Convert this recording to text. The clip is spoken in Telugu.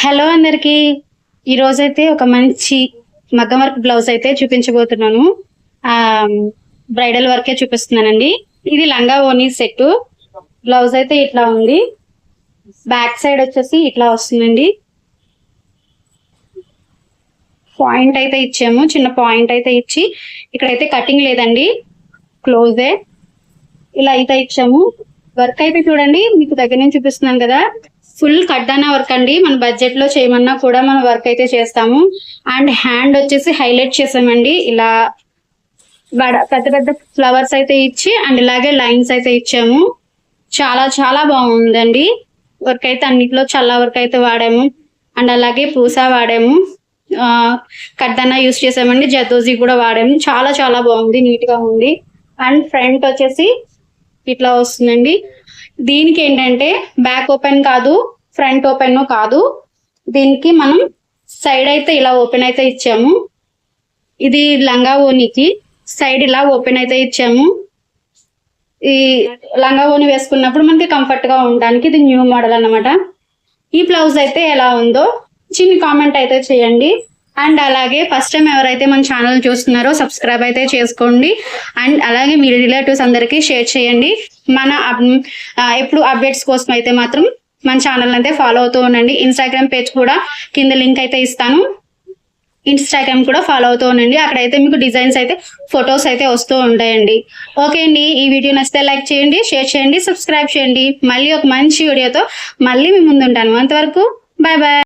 హలో అందరికి. ఈ రోజైతే ఒక మంచి మగ్గం వర్క్ బ్లౌజ్ అయితే చూపించబోతున్నాను. బ్రైడల్ వర్కే చూపిస్తున్నానండి. ఇది లంగా ఓనీ సెట్. బ్లౌజ్ అయితే ఇట్లా ఉంది. బ్యాక్ సైడ్ వచ్చేసి ఇట్లా వస్తుందండి. పాయింట్ అయితే ఇచ్చాము, చిన్న పాయింట్ అయితే ఇచ్చి ఇక్కడైతే కటింగ్ లేదండి, క్లోజే ఇలా అయితే ఇచ్చాము. వర్క్ అయితే చూడండి, మీకు దగ్గర నుంచి చూపిస్తున్నాను కదా, ఫుల్ కడ్డానా వర్క్ అండి. మన బడ్జెట్ లో చేయమన్నా కూడా మనం వర్క్ అయితే చేస్తాము. అండ్ హ్యాండ్ వచ్చేసి హైలైట్ చేసామండి. ఇలా పెద్ద పెద్ద ఫ్లవర్స్ అయితే ఇచ్చి అండ్ ఇలాగే లైన్స్ అయితే ఇచ్చాము. చాలా చాలా బాగుందండి. వర్క్ అయితే అన్నిట్లో చల్ల వర్క్ అయితే వాడాము అండ్ అలాగే పూసా వాడాము, కడ్డానా యూస్ చేసామండి, జదోజీ కూడా వాడాము. చాలా చాలా బాగుంది, నీట్ గా ఉంది. అండ్ ఫ్రంట్ వచ్చేసి ఇట్లా వస్తుందండి. దీనికి ఏంటంటే బ్యాక్ ఓపెన్ కాదు, ఫ్రంట్ ఓపెన్ కాదు, దీనికి మనం సైడ్ అయితే ఇలా ఓపెన్ అయితే ఇచ్చాము. ఇది లంగా ఓనికి సైడ్ ఇలా ఓపెన్ అయితే ఇచ్చాము. ఈ లంగా ఓని వేసుకున్నప్పుడు మనకి కంఫర్ట్ గా ఉండడానికి ఇది న్యూ మోడల్ అన్నమాట. ఈ బ్లౌజ్ అయితే ఎలా ఉందో చిన్న కామెంట్ అయితే చేయండి. అండ్ అలాగే ఫస్ట్ టైం ఎవరైతే మన ఛానల్ చూస్తున్నారో సబ్స్క్రైబ్ అయితే చేసుకోండి. అండ్ అలాగే మీ రిలేటివ్స్ అందరికీ షేర్ చేయండి. మన ఎప్పుడు అప్డేట్స్ కోసం అయితే మాత్రం మన ఛానల్ అయితే ఫాలో అవుతూ ఉండండి. ఇన్స్టాగ్రామ్ పేజ్ కూడా కింద లింక్ అయితే ఇస్తాను, ఇన్స్టాగ్రామ్ కూడా ఫాలో అవుతూ ఉండండి. అక్కడైతే మీకు డిజైన్స్ అయితే ఫొటోస్ అయితే వస్తూ ఉంటాయండి. ఓకే అండి, ఈ వీడియో నచ్చితే లైక్ చేయండి, షేర్ చేయండి, సబ్స్క్రైబ్ చేయండి. మళ్ళీ ఒక మంచి వీడియోతో మళ్ళీ మీ ముందు ఉంటాను. అంతవరకు బాయ్ బాయ్.